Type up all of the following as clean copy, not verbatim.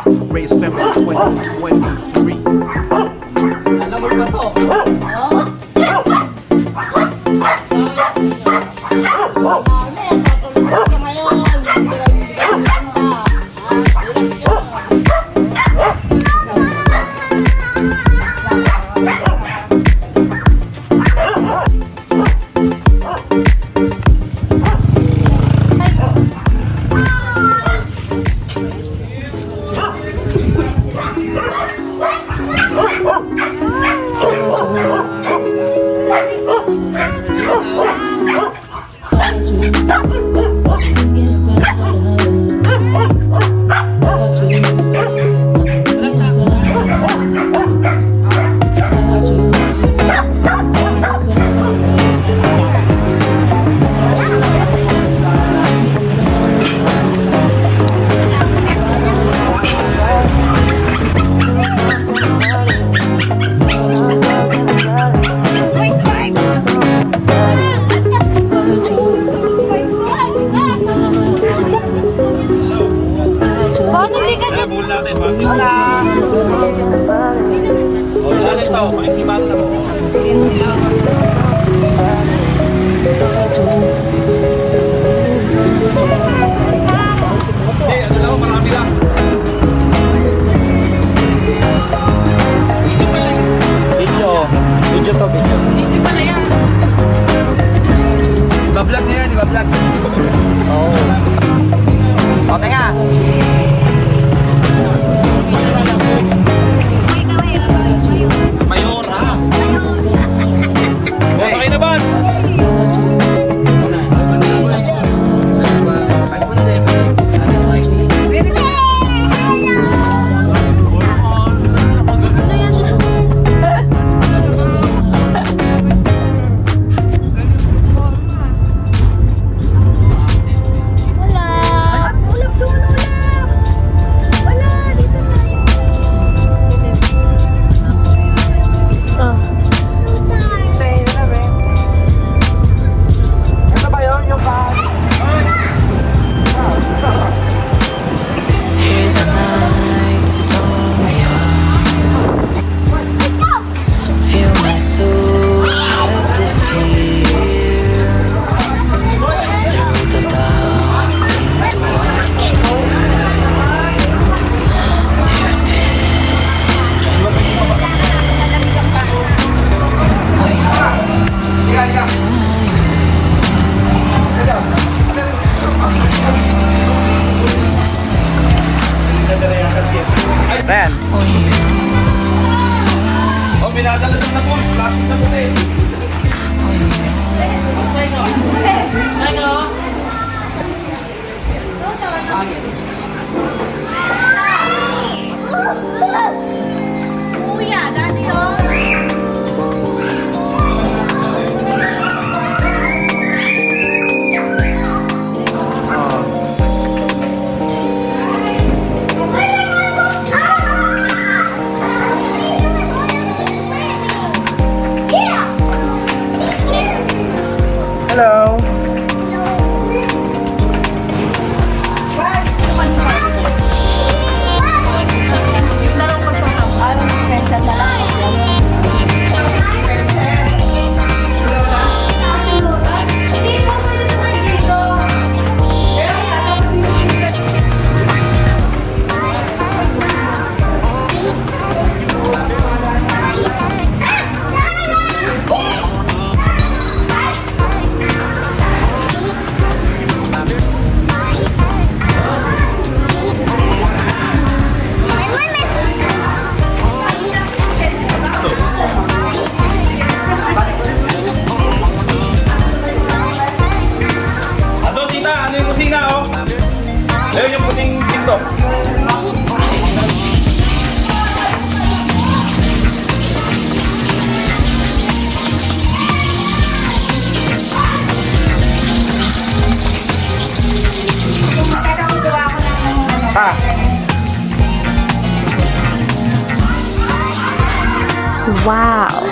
Race Member 2023. Alam mo ba to? Iba-vlog niya yan, iba-vlog. Oo. O, teka. Mayor, ha? Masakay na ba? Ben. Oh, minadala na po. Plastic na po eh. Kuya, dati yun. Hello. Ato, tita, ano yung kusina, oh? Ayun yung puting pinto. Ah. Wow.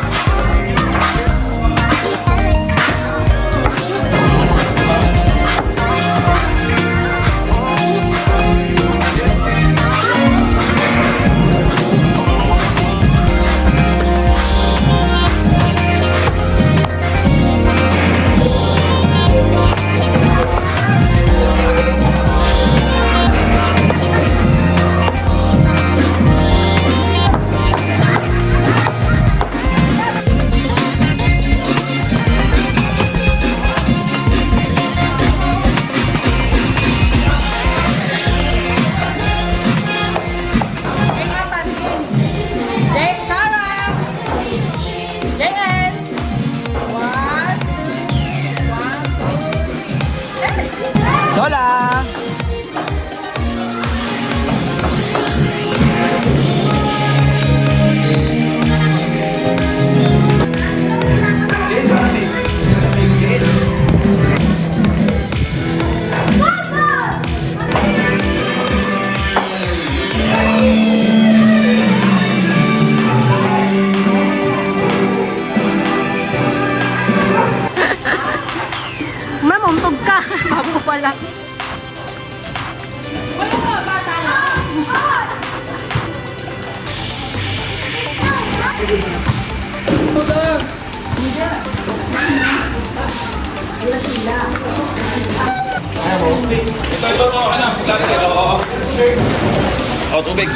Ito, ano? Oo. Oh, tubig.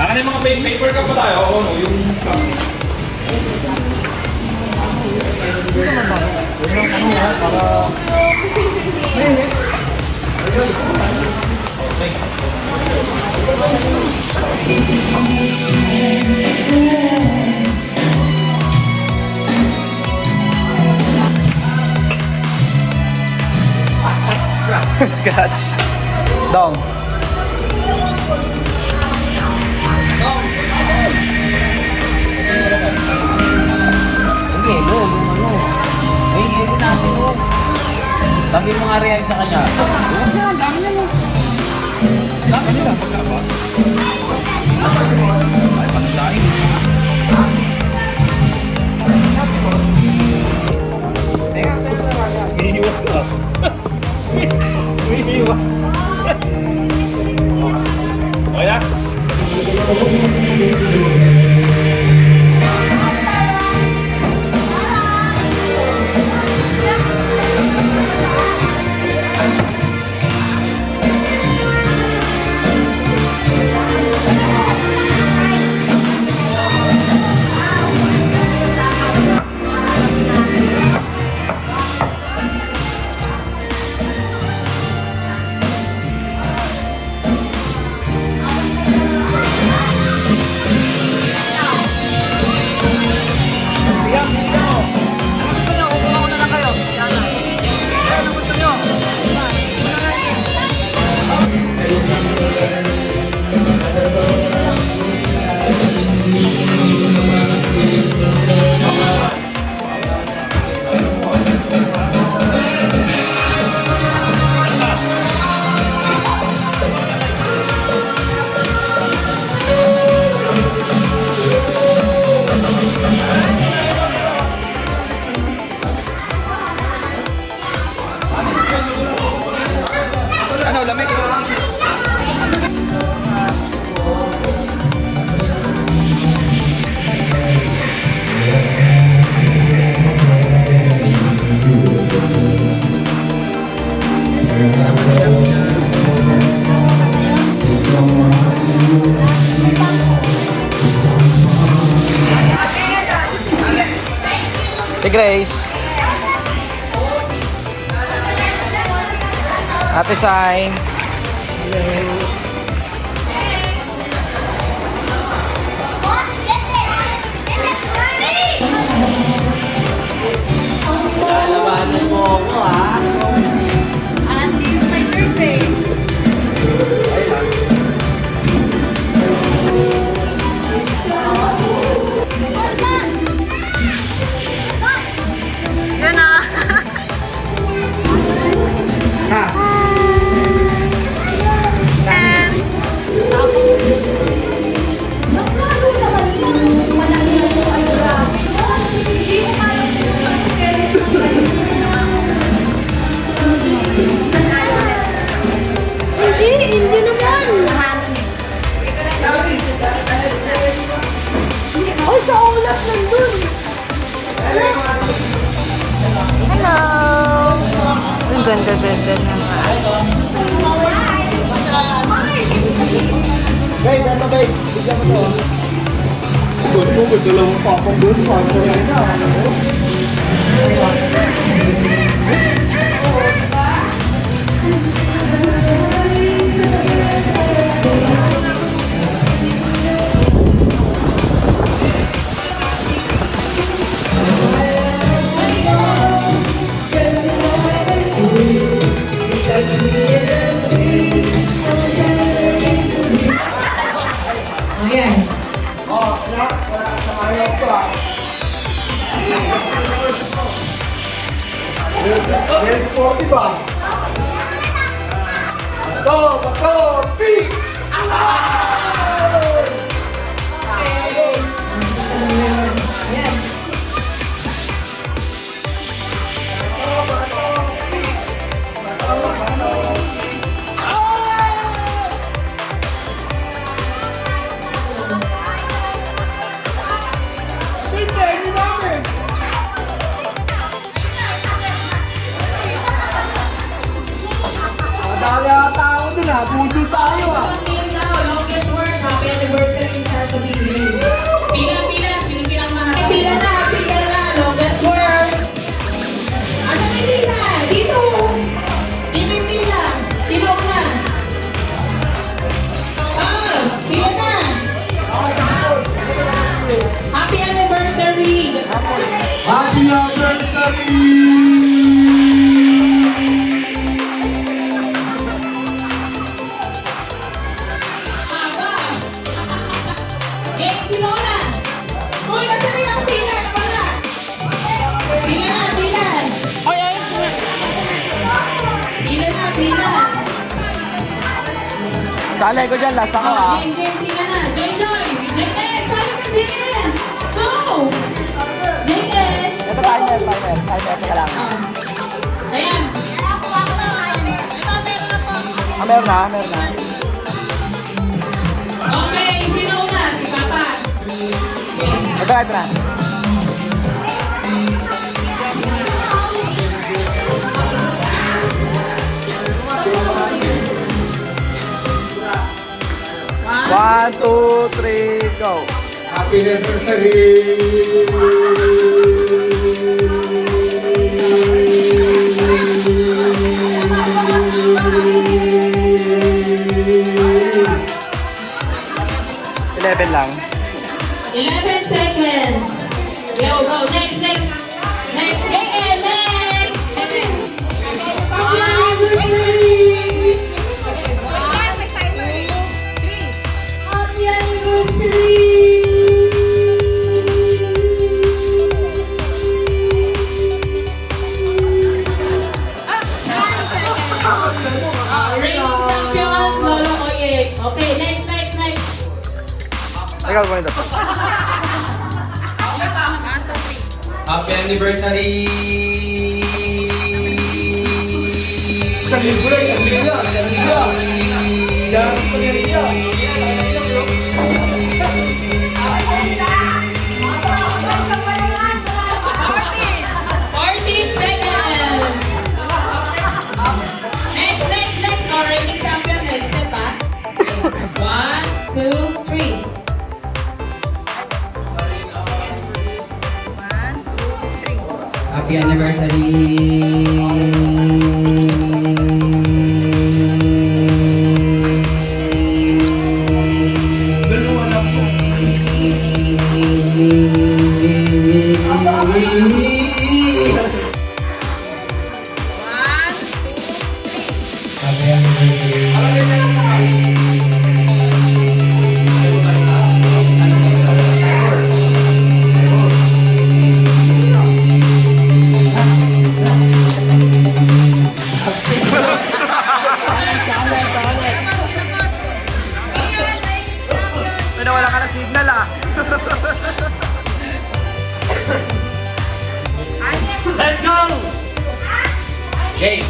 Ano yung mga paper cup pa tayo? Oo, yung cup. Scotch. Dong. Sige, go, ano. Ay, ito natin, oh. Sabi mo nga react sa kanya. Ang dami na, no. Dami nila, pagkaba. Ay, paglaing. Hihiwas ka. Hihiwas. Okay na? Ano, lamig? Si Grace. Ate Sai. Lalabanan mo ako, ha? Ate, yung my birthday. Yan na. Hindi naman. Ay, sa ulap nandun. Hello. Ang ganda-ganda naman. Babe, ano babe? Bigyan mo to. Doon mo, may dalawang papang doon. Yes, 40 ba? tayo ah. Pang-game daw, longest word, happy anniversary sa sabihin. Pila, sino pinakmahal? Pila na, longest word. Asa may pila? Dito. Dito yung pila. Sino na? Ah, pila na. Happy anniversary. Happy anniversary! Haba. Eh, sino na? Uy, nasa rin ang pila na wala. Pila. Pila. Salay ko dyan, lasa ko ah. Game, pila na. Joy. Sali ka, Jen. Go. Jen. Ito timer ka lang. Ayan. Meron na. Okay, sino una? Si Papa. Ito na. One, two, three, go. Happy anniversary! 11 lang. 11 seconds. Go. Next. Next. Happy anniversary. Happy anniversary. Reigning champion, Lola Oyek. Okay, next. Ikaw mo ito. Happy anniversary! Isang linggo lang. Yan, pangyari. 14 seconds. Next. Oh, reigning champion, let's step back. 1, 2, 3. Happy anniversary! Happy Wala ka na signal ah. Let's go! Game!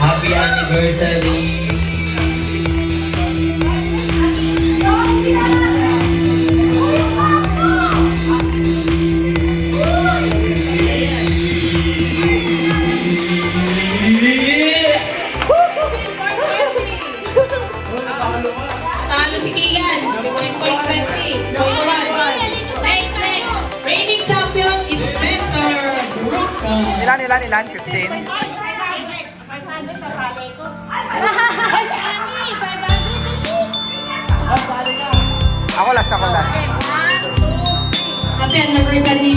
Happy anniversary! Talo si Kian. 10.20. Next. Reigning champion is Spencer Brooke. Ilan? 15? Ako last. Happy anniversary!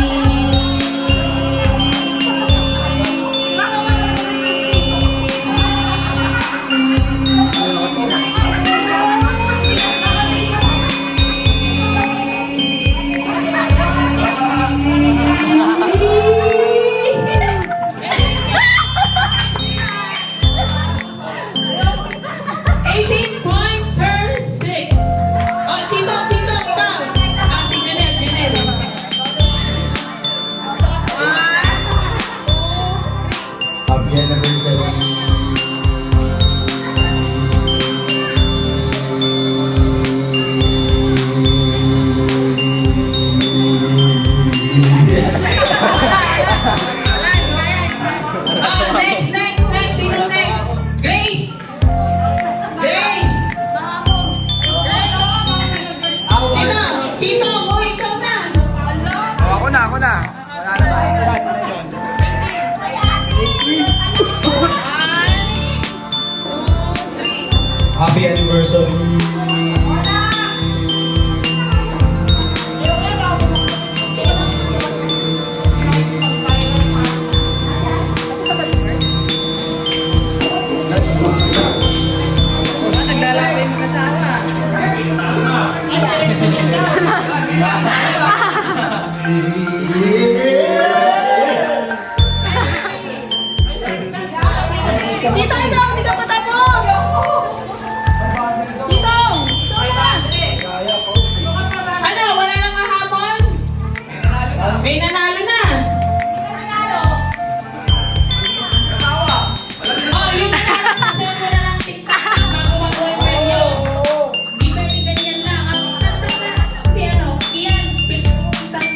Oh, Chito, ikaw. Happy anniversary. Naglalakay mo kasama. Tito, ito! Hindi ka patapos! Tito! Ano? Wala nang kahapon? May nanalo na! Oh, yung nanalo na sir mo na lang TikTok bago mag-boyfriend nyo. Di pwede ganyan lang. Si ano? Ian, TikTok.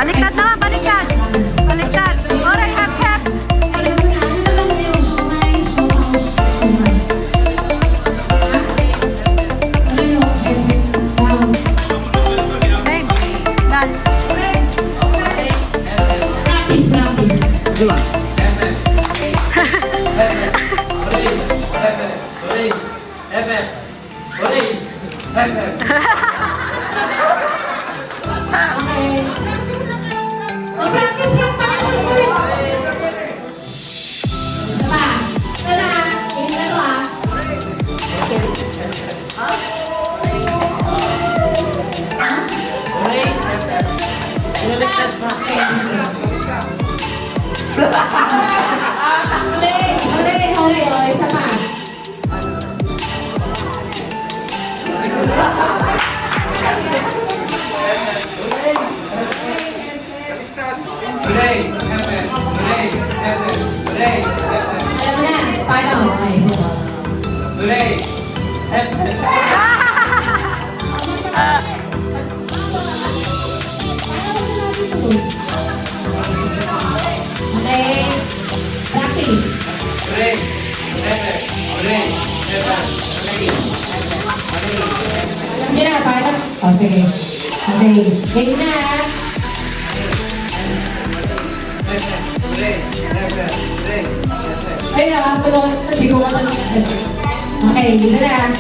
Baliktad na, baliktad. Baliktad. Alright, hap, hap. Babe, done. Mag-practice lang pa ako. Pa, tara, tingnan mo ah. Hore, isa pa. Alam mo na, paano? Okay, sige. Okay, practice. Alam niyo na, paano? Oh, sige. Okay, game na. Ay, tulungan. Hindi ko ka lang. Okay, dito na.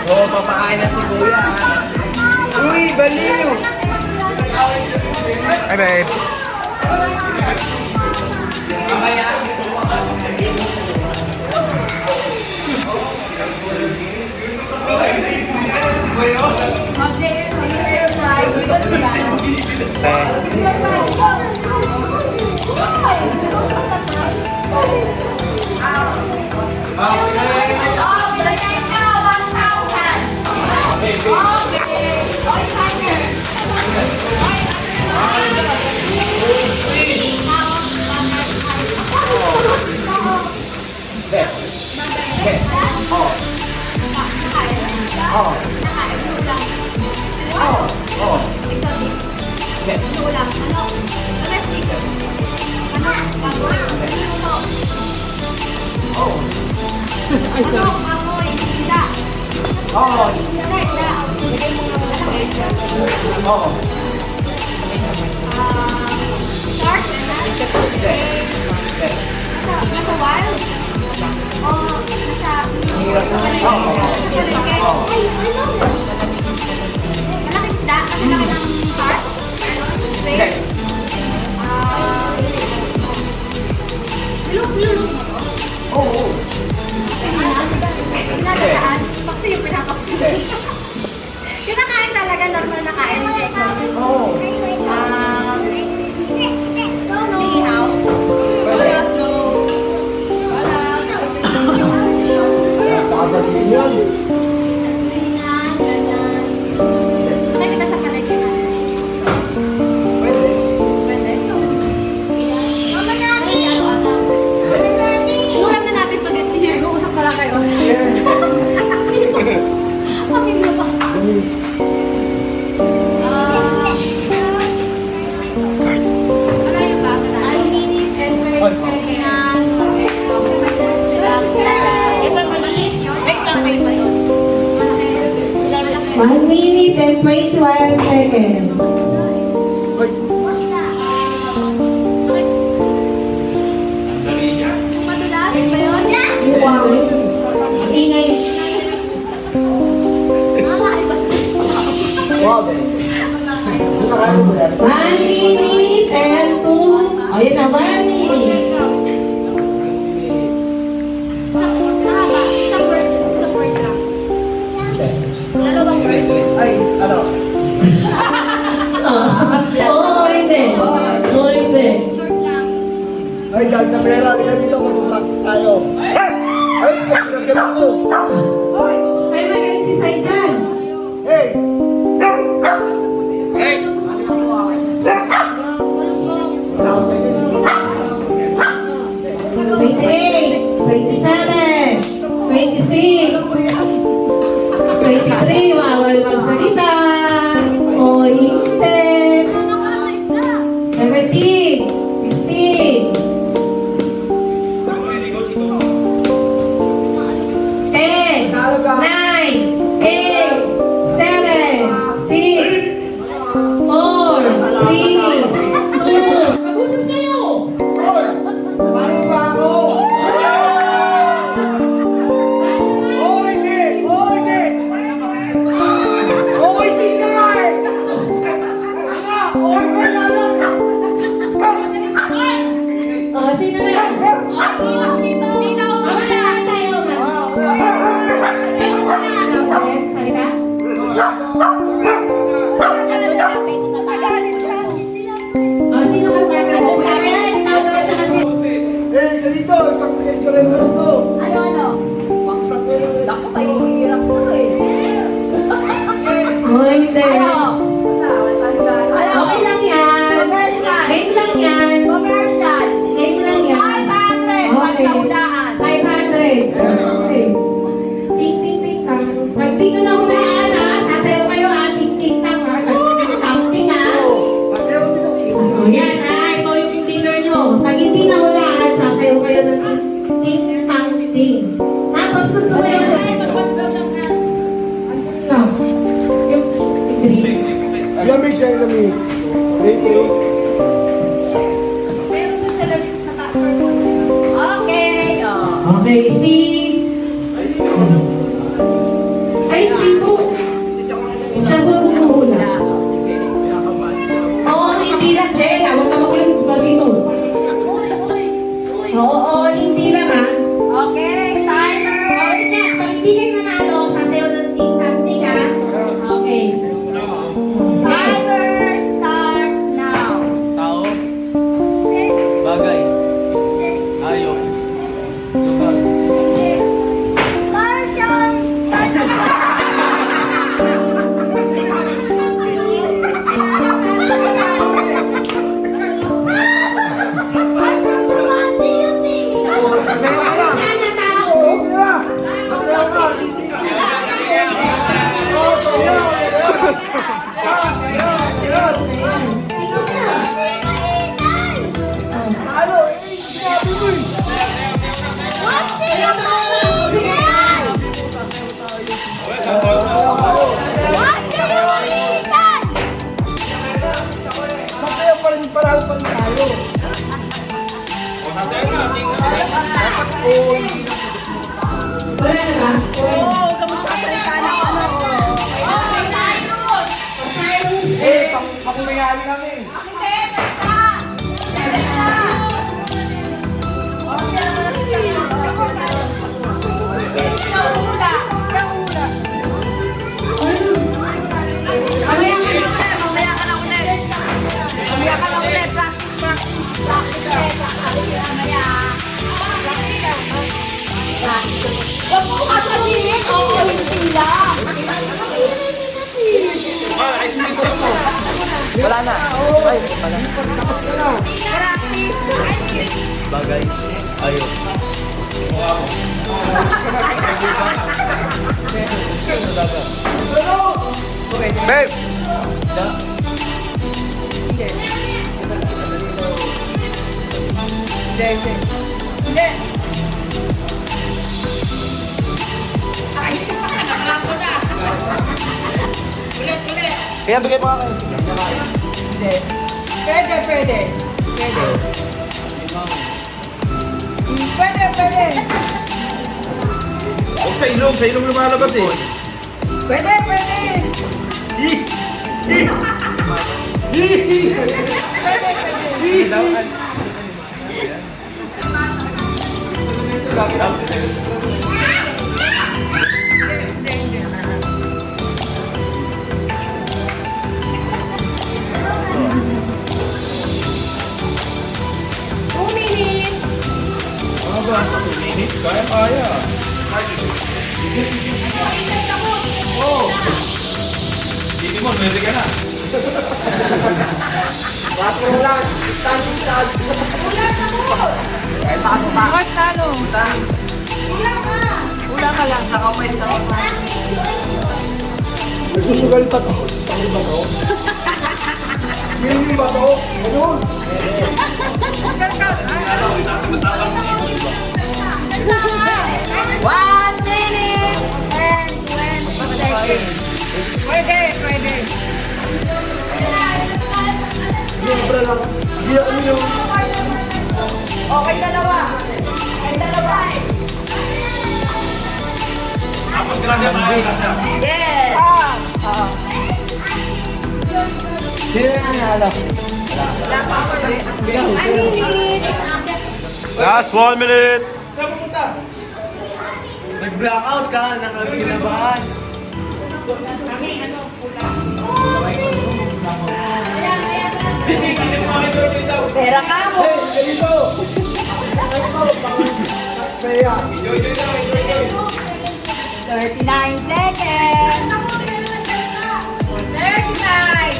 Oo, papakain na si Kuya. Uy, baliw! Hi, babe. Nasa wild? O nasa palengke? Ay, ano? Malaking isda? Kasi laki ng shark? Steak? Ilog mo to? Oo. Pinadadaan? Paksi yung pinapaksi. Kinakain talaga, normal na kain mo dito. Oo. Ihaw. Pakagaling yan. Ganyan, ganyan. Nakikita sa palengke na. Pwede. Pwede? Mama Nani! Mama Nani! Ulam na natin to this year. Usap pala kayo. Pamilya pa. Malayo ba? One minute and 21 seconds. Madulas ba yun? Wow. Ingay. Nakakaiba. Wow, babe. Hindi na kaya mo yan. 1 minute and 2. Ayun na, 1 minute. Mahaba. Isang word lang. Dalawang word. Ay, ano? Oo, hindi. Oo, hindi. Short lang. Ay, dahil sa pera, halika dito, mag-practice tayo. Ay, check na ganun ko. Ay, magaling si Sai dyan. Hey! Wala ako sa'yo. 28, 27, 26, 23, bawal magsalita. O hindi. 17, 16, 10, 9, 8, 7, 6, 4, 3, 2. Mag-usap kayo! Hoy! Paano ba ako? Oo, hindi! Oo, hindi! Oo, hindi na nga eh! Nga, oo, hindi na lang! O, sino na yan? Sino? Mamaya tayo. Salita? O, sino ka partner mo? Karen, ikaw daw, tsaka si... Eh, ganito, isang restaurant to. Ano? Baksak na yun. O, hindi. Okay lang yan. Game lang yan. Game lang yan. Okay. 500. Okay. Ting, ting, ting, tang. Pag di nyo nahulaan, ha? Sasayaw kayo, ha? Ting, ting, tang, ha? Tang, ting, ha? Masayaw din ako. O, yan, ha? Ito yung dinner nyo. Pag hindi nahulaan, sasayaw kayo ng ting, ting, tang, ting. Tapos, kung sumayaw kayo, no. Yung drink. Lamig siya, lamig. 3-3. Okay. Okay, si... Ay, hindi po. Siya po bumuhula. Oo, hindi lang, Jen. Oo, hindi lang ha. Okay, timer. Okay na, pag hindi kayo nanalo, sasayaw ng ting-tanting ha. Okay. Timer start now. Tao. Bagay. Ayaw. Sugal. Martian. Saan na tao? Kaya tao, sige. Sasayaw pa rin, parang pa rin tayo. O, sasayaw na. Tingnan na. Wala na ba? Cyrus, Pakumayali kami. Huwag mo kasabihin, oo, hindi lang. Ay, hindi ko mo. Wala na. Ay, wala. Bagay. Ayaw. Babe! Kaya bigay mo nga kayo. Huwag sa ilong lumalabas eh. Mga ba? 2 minutes? Kaya. Oo. Sige mo, pwede ka na. Nagsusugal pa to. Susugal ba to? Mini ba to? Ayun. One minute and 20 seconds. Siyempre lang. Hindi ako minum. Tapos grabe mga Yes. Sino na nanalo? Last 1 minute. Nag-blackout ka, nakakinabahan. Pera ka mo. Dito. Kaya. 39 seconds. 39.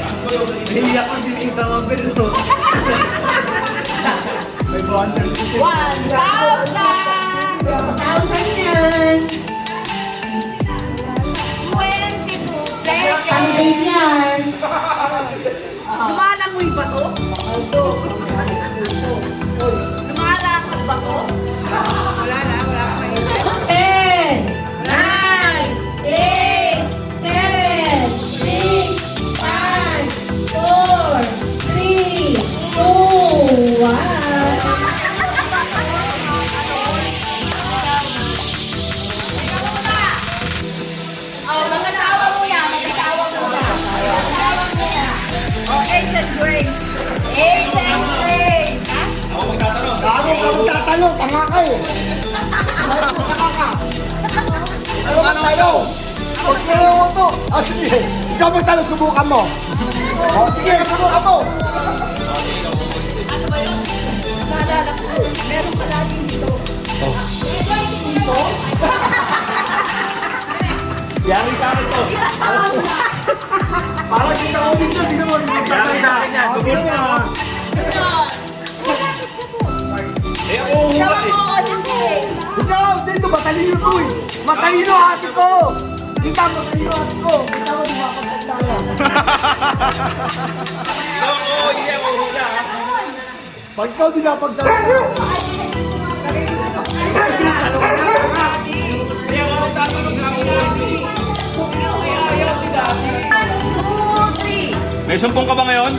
Nahiyak ko sinita mo, pero... May bonder ko siya. 1,000. 1,000 yan. 22 Ang seconds. date yan. Lumalangoy ba to? Lumalakad ba to? Wala na, wala pa 10, 9, 8, 7, 6, 5, 4, 3, 2, 1. Oh, mag-asawa mo yan. Mag-asawa mo yan. Mag-asawa mo yan. Oh, Ace and Grace. Ace and Grace. Ako magtatanong. Ako ka magtatanong. magtanong, tanga ka eh. Tanga ka. Ano magtanong? Huwag kayo mo to. O sige, ikaw magtanong, subukan mo. O sige, subukan mo. Naalala ko, meron ka lagi dito. Yari sa akin to. Parang kita ko dito, di naman. Yari sa akin yan. Gumulong na ako. Eh, ako uhula eh. Ikaw, dito, matalino to eh. Matalino ate ko. Kita, matalino ate ko. Kita mo, di ba kapagtala? Oo, hindi ako uhula. Pag ikaw di napagsalita. Kaya ako tatanong sa ako. May sumpong ka ba ngayon?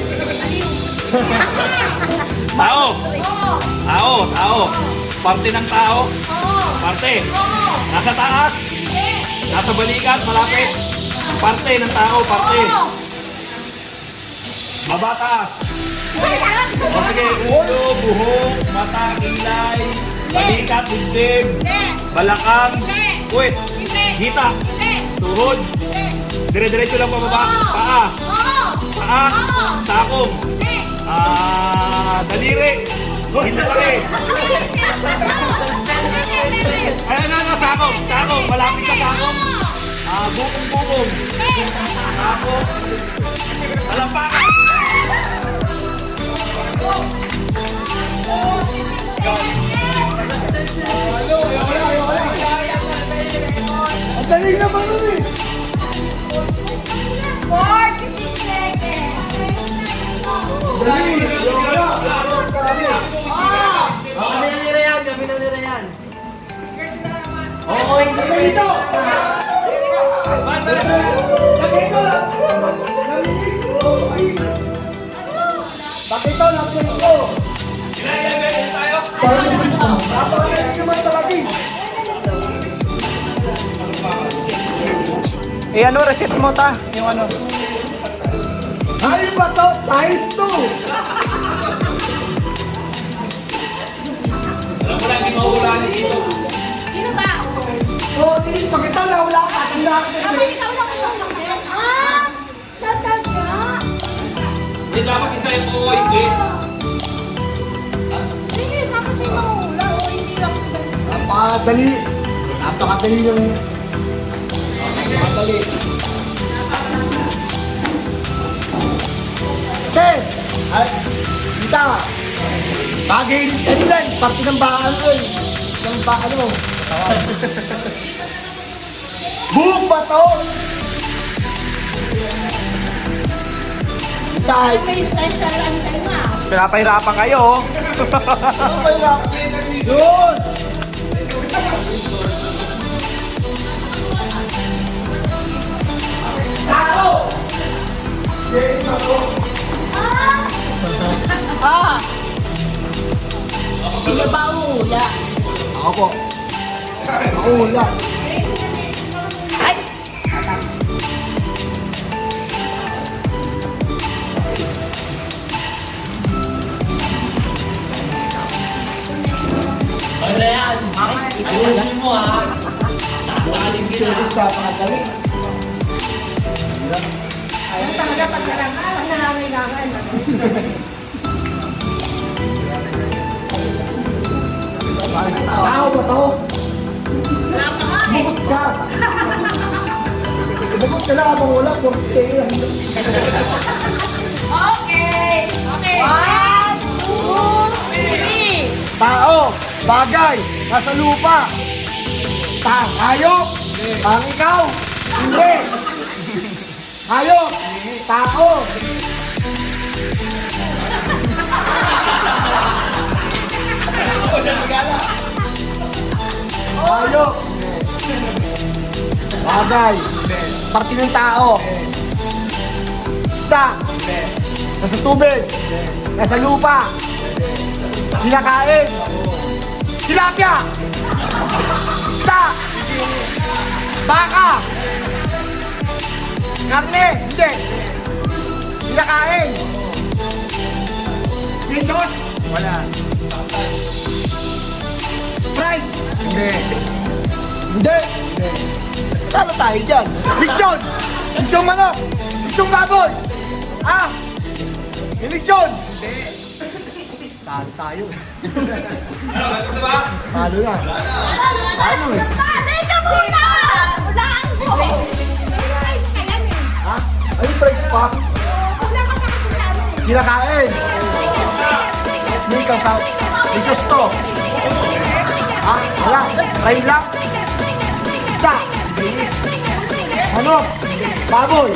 Tao. Tao. Parte ng tao. Parte. Nasa taas. Nasa balikat, malapit. Parte ng tao, parte. Baba, taas. O sige, ulo, buhok, mata, kilay, balikat, dibdib, balakang, puwet, hita, tuhod, dire-diretso lang pababa, paa, sakong, daliri, hintari. Ayan na, sakong, malapit sa sakong, bukong, sakong, talampakan. Ang dali naman nun eh. 46 seconds. Dali. Dito. Bakit ito lang ko? Ilan tayo? Napakalasin naman talaga eh. Eh ano, reset mo ta? Yung ano? Ay ba to? Size 2. Alam mo lang, hindi mauulan dito. Sino ba? O, di, pag ito nawala ka, tanda ka Ako kasi. ikaw lang Tatadya. May dapat isa yung buo, hindi. Hindi, dapat siya mahula. O hindi lang. Napakadali. Napakadali ng... Napakadali. Okay. Ay, kita. Bagay ni Edlen. Parte ng bahan ko eh. Ng bahan mo. Buhok ba to? Tay. May special ano sa inyo ah. Pinapahirapan kayo. Ano ba yung yun? Tao! Yes, ako. Sino ba hula? Ako po. Ako hula. Ay! Service na pangadali. Ayun talaga pag nangangilangan. Tao ba to? Bukod ka. Bukod ka na habang wala. Bukod sa'yo. Okay! Okay! 1, 2, 3! Tao, bagay, nasa lupa. Hayop, ang ikaw, hindi. Hayop, tao. Hayop. Bagay, parte ng tao. Isda, nasa tubig, nasa lupa. Kinakain. Tilapia. Isda. Baka. Karne. Hindi. Kinakain. Pisos. Wala. Hindi. Hindi. Talo tayo dyan. Leksyon! Leksyong manok! Leksyong baboy! Ah! Yung leksyon! Hindi. Talo tayo. Ano ba? Talo na. Talo eh. Teka muna! Ulaan ko! Price ka yan eh. Ha? Ay, price pa? Wala ka na kasi sa ano eh. Kinakain. May sasaw. May susto. Ha? Wala. Try lang. Isda. Manok. Baboy.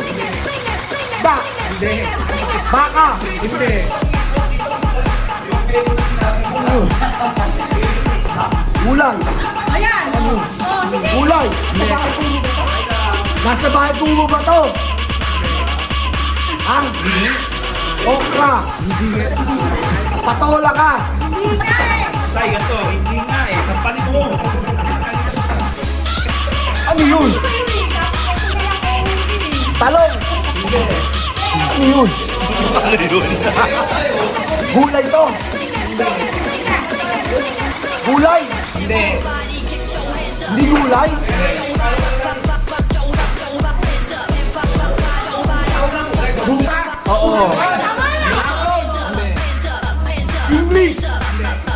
Isda. Baka. Gulay. Ayan! Oh, sige! Gulay. Nasa bahay kong ba to? Ha? Okra. Patola ka. Tay, ito. Hindi nga eh. Sampalin mo. Ano yun? Talong. Ano yun? Gulay to. Gulay. Hindi. Hindi gulay. Bukas. Oo. English.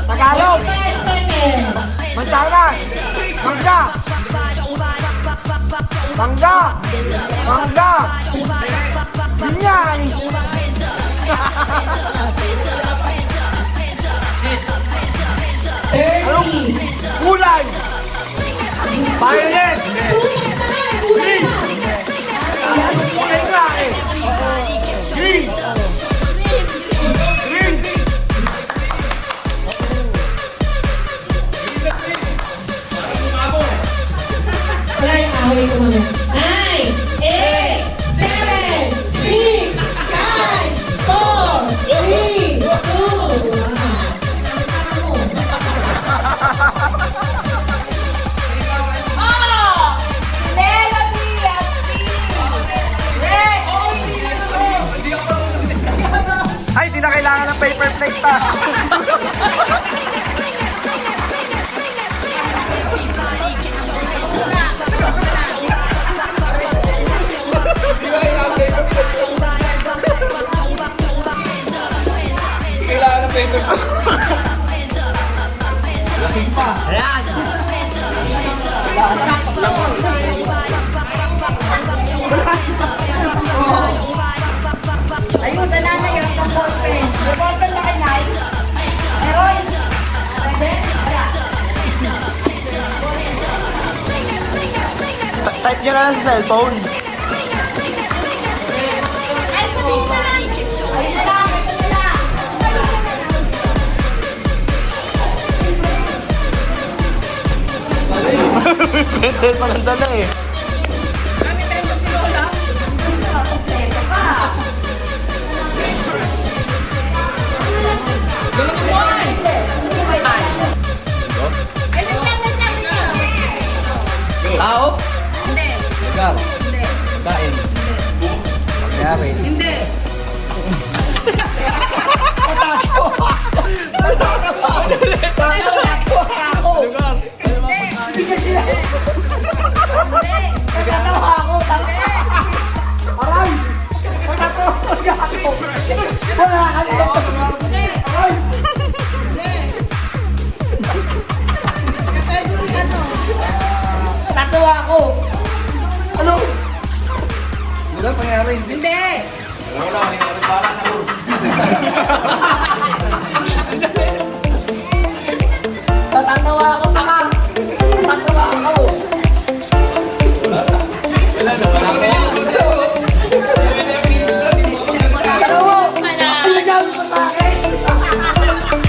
Tagalog. Mansanas. Mangga. Mangga. Mangga. Binyay. Gulay. Violet. Green. Gulay nga eh. Green. Green. Wala yung away ko mama. 9, 8, 7, 6, 5, 4, 3, 2, 1. Melody at Red! Ay, di na kailangan ng paper plate ta. Kailangan ng paper. Ayun, na yung ball pen. Yung ball pen na kay Nay. Meron. Pwede? Type nyo na lang sa cellphone. Ay, sabihin na lang. Ayun na lang, ito na lang. Pwede pa lang dala eh. Kompleto pa. Ay, wait lang, wait lang, wait lang. Tao? Hindi. Lugar. Hindi. Kain. Nangyari. Hindi. Nagkatawa ako. Aray! Nagkatawa ako. Wala ka dito. Aray! Nagkatawa ako. Ano? Wala pangyari. Hindi. Wala, hindi na para sa loob. Natatawa ako, tama. Natatawa ako. Wala na, wala na. Ano mo? Pinagamit mo sa akin. Pinagamit mo sa akin.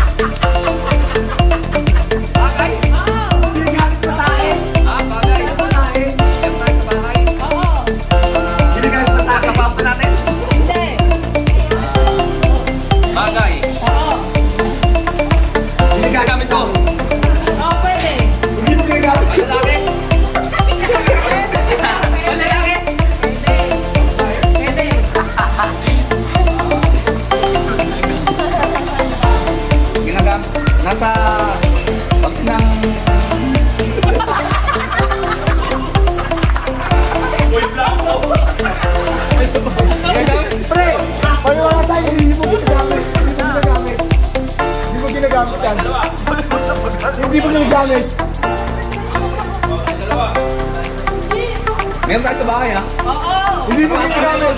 Bagay. Pinagamit mo sa akin. Yan tayo sa bahay. Pinagamit mo sa akin. Kapapa natin. Hindi. Bagay. Pinagamit Gamit ko. Oh, pwede. Hindi mo pinagamit. Lalaki. Lalaki. Pwede. Pwede. Ginagamit. Nasa pag ng ginagamit yan. Hindi mo ginagamit. Meron tayo sa bahay ha? Hindi mo ginagamit.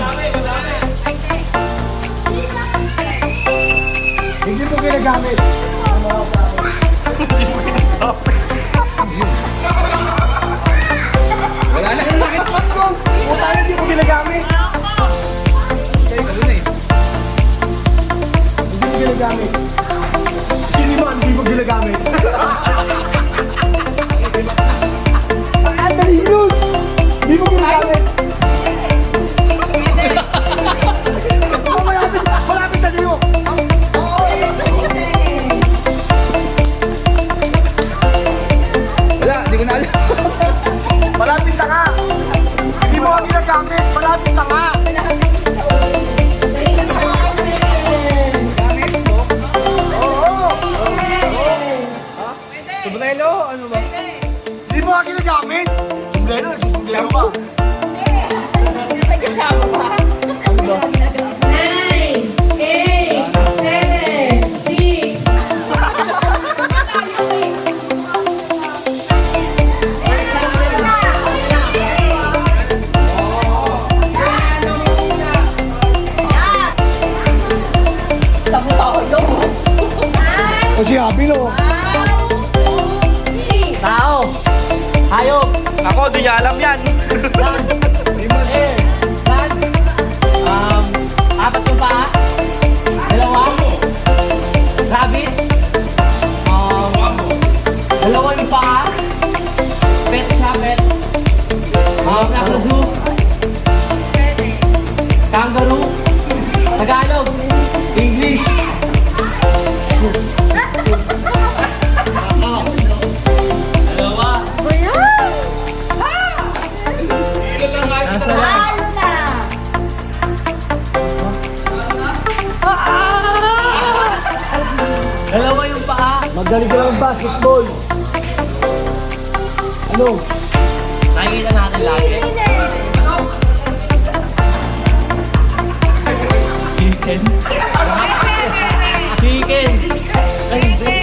Hindi mo ginagamit. Wala na. Bakit ko? Puta na, hindi mo ginagamit. Sa'yo ka dun eh. Hindi mo ginagamit. Sino mo, hindi mo ginagamit. Ang dali yun. Hindi mo ginagamit. Malapit na sa'yo. Oo, 60 seconds. Wala, hindi ko na alam. Malapit na nga. Hindi mo ka ginagamit. Malapit na nga. 25 seconds. Gamit mo? Oo. Sobrelo, ano ba? Hindi mo ka ginagamit. Sumbrero, nagsusumbrero ka. 9, 8, 7, 6. Kasi happy no. Tao! Hayop! Ako, di niya alam yan. Apat yung paa. Dalawa. Rabbit. Dalawa yung paa. Pet siya, pet. Nasa zoo. Kangaroo. Tagalog. English. Dalawa. Nasa lang. Dalawa yung paa. Magaling ka ng basketball. Ano? Nakikita natin lagi. Chicken. Chicken. Ay, hindi.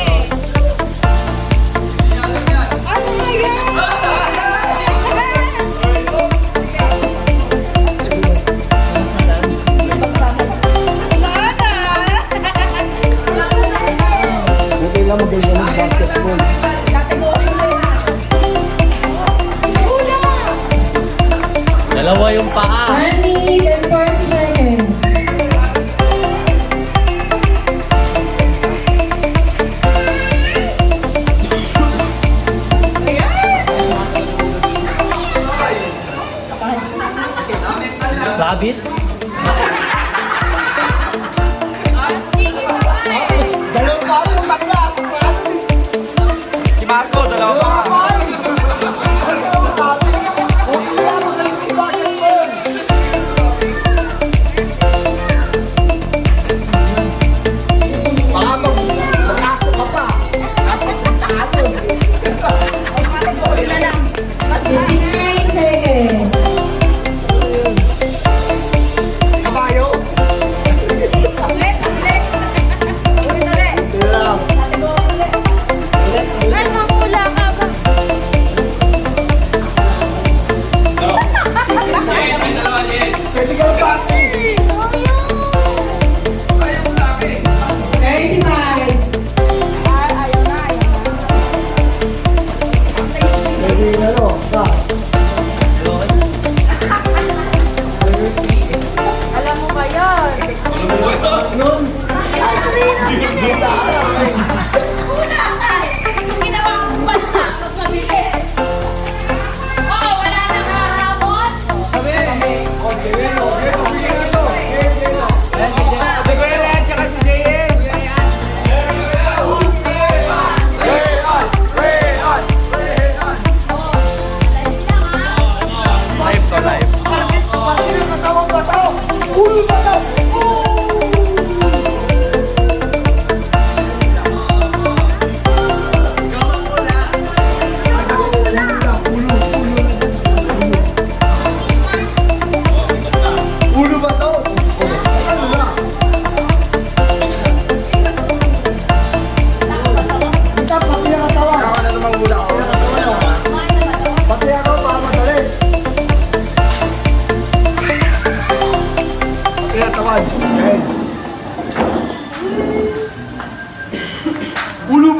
Okay lang magaling ka ng basketball. Dalawa yung paa. 1 minute and 40 seconds. Rabbit. Dalawang pa ako, bakla.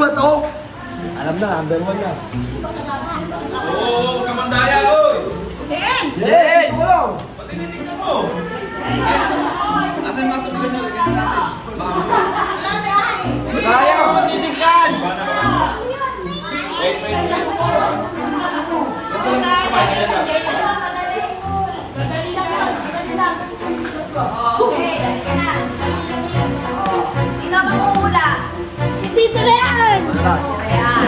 ba to? Alam na, number 1 na. Oo, kamandaya, oy! Yes! Ito mo lang. Tingnan mo. Kaya ko magtitikan! Wait. Sino mangungula? Si Tito Leon! Ayan.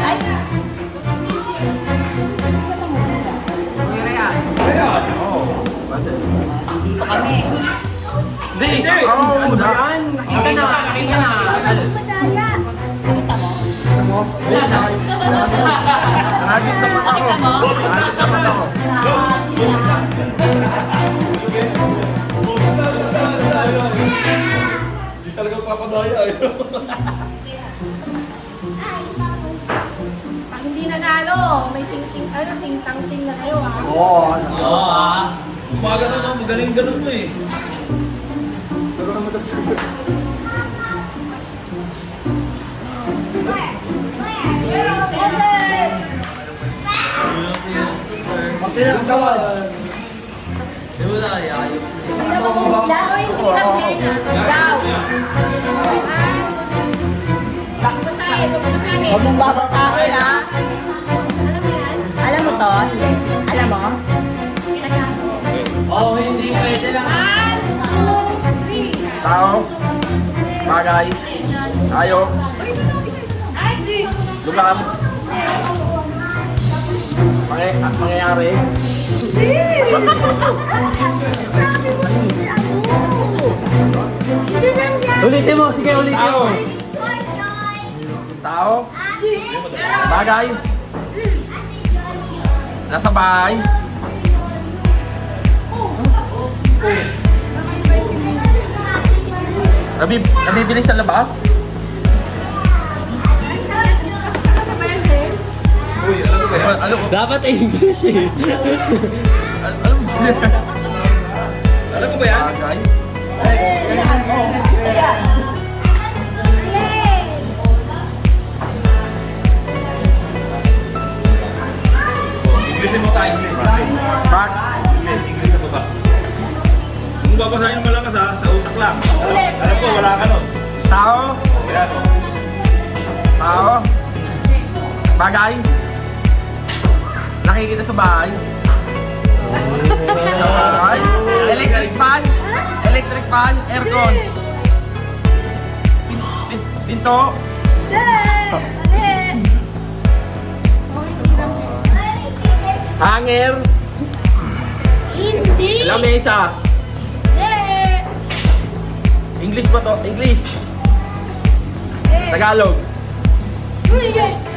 Ay! Ayan. Dito kami. Hindi. Ano ba yan? Nakita na. Madaya. Nakita mo? Ito mo? Nagit sa mata ko. Nakita mo? Nagit sa mata ko. Hindi talaga papadaya, eh. Pag hindi nanalo, may ting-tang-ting na kayo ah. Oo. Umaga na lang, magaling ganun mo eh. Pero naman ito sa'yo. Martina, ang tawad. Isang katawan mo ba? Daw, hindi lang Daw. Babasahin. Huwag mong babasahin ha. Alam mo yan? Alam mo to? Alam mo? Oh, hindi pwede lang. 1, 2, 3. Tao. Bagay. Tayo. Lugar. Mangyayari. Ulitin mo, sige ulitin mo. Tao. Bagay. Nasa bahay. Nabibili sa labas. Uy, alam mo ba yan? Ano ko? Dapat English eh. Alam mo? Alam mo ba yan? Bagay. Inglesin mo tayo, English. Bag. English sa baba. Kung babasahin mo malakas ha, sa utak lang. Alam ko, wala ka nun. Tao. Ayan, o. Tao. Bagay. Nakikita sa bahay. Sa bahay. Electric fan. Electric fan. Aircon. Pinto. Hanger. Hindi. Lamesa. English ba to? English. Tagalog. Yes.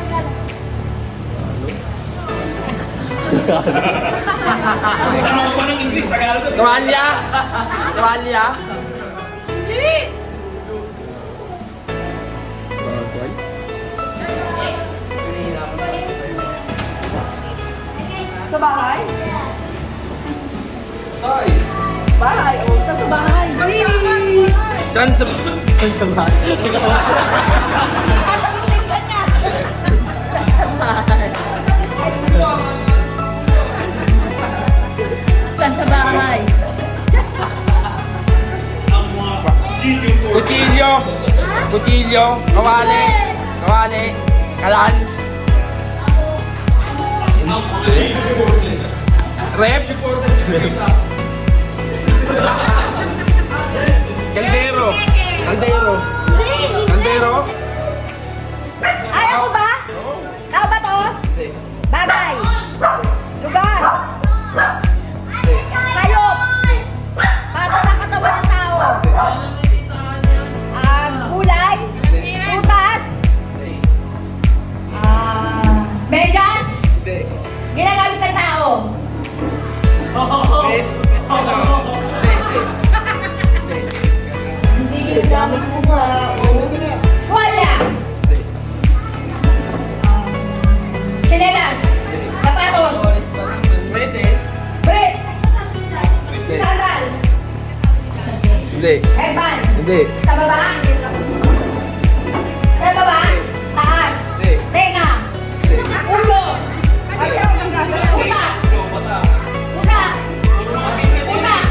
Ano ko ba ng English? Tagalog ka? Tuwalya. Tuwalya. Sa bahay? Ay. Bahay. O, saan sa bahay? Saan sa bahay? Sasagutin ka niya. Saan sa bahay? Kutsilyo. Kutsilyo. Kawali. Kawali. Kalan. Rep. Kaldero. Kaldero. Kaldero. Ay, ako ba? Ako ba to? Bagay. Lugar. Hayop. Para ng katawan ng tao. Gulay. Prutas. Medyas. Ginagamit ng tao. Hindi ginagamit Gamit mo nga. Oo, hindi na. Wala. Hindi. Headband. Hindi. Sa baba. Sa baba. Taas. Hindi. Tenga. Ulo. Ayaw nang gagawin. Utak. Utak. Utak.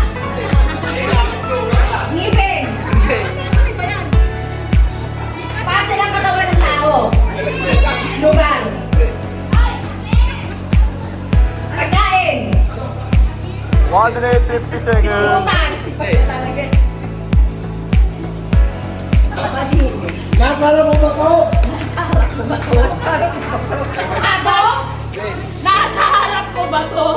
Ngipin. Parte ng katawan ng tao. Lugar. Pagkain. 150 seconds. Butas. Talaga. Nasa harap mo ba to? Aso? Nasa harap ko ba to?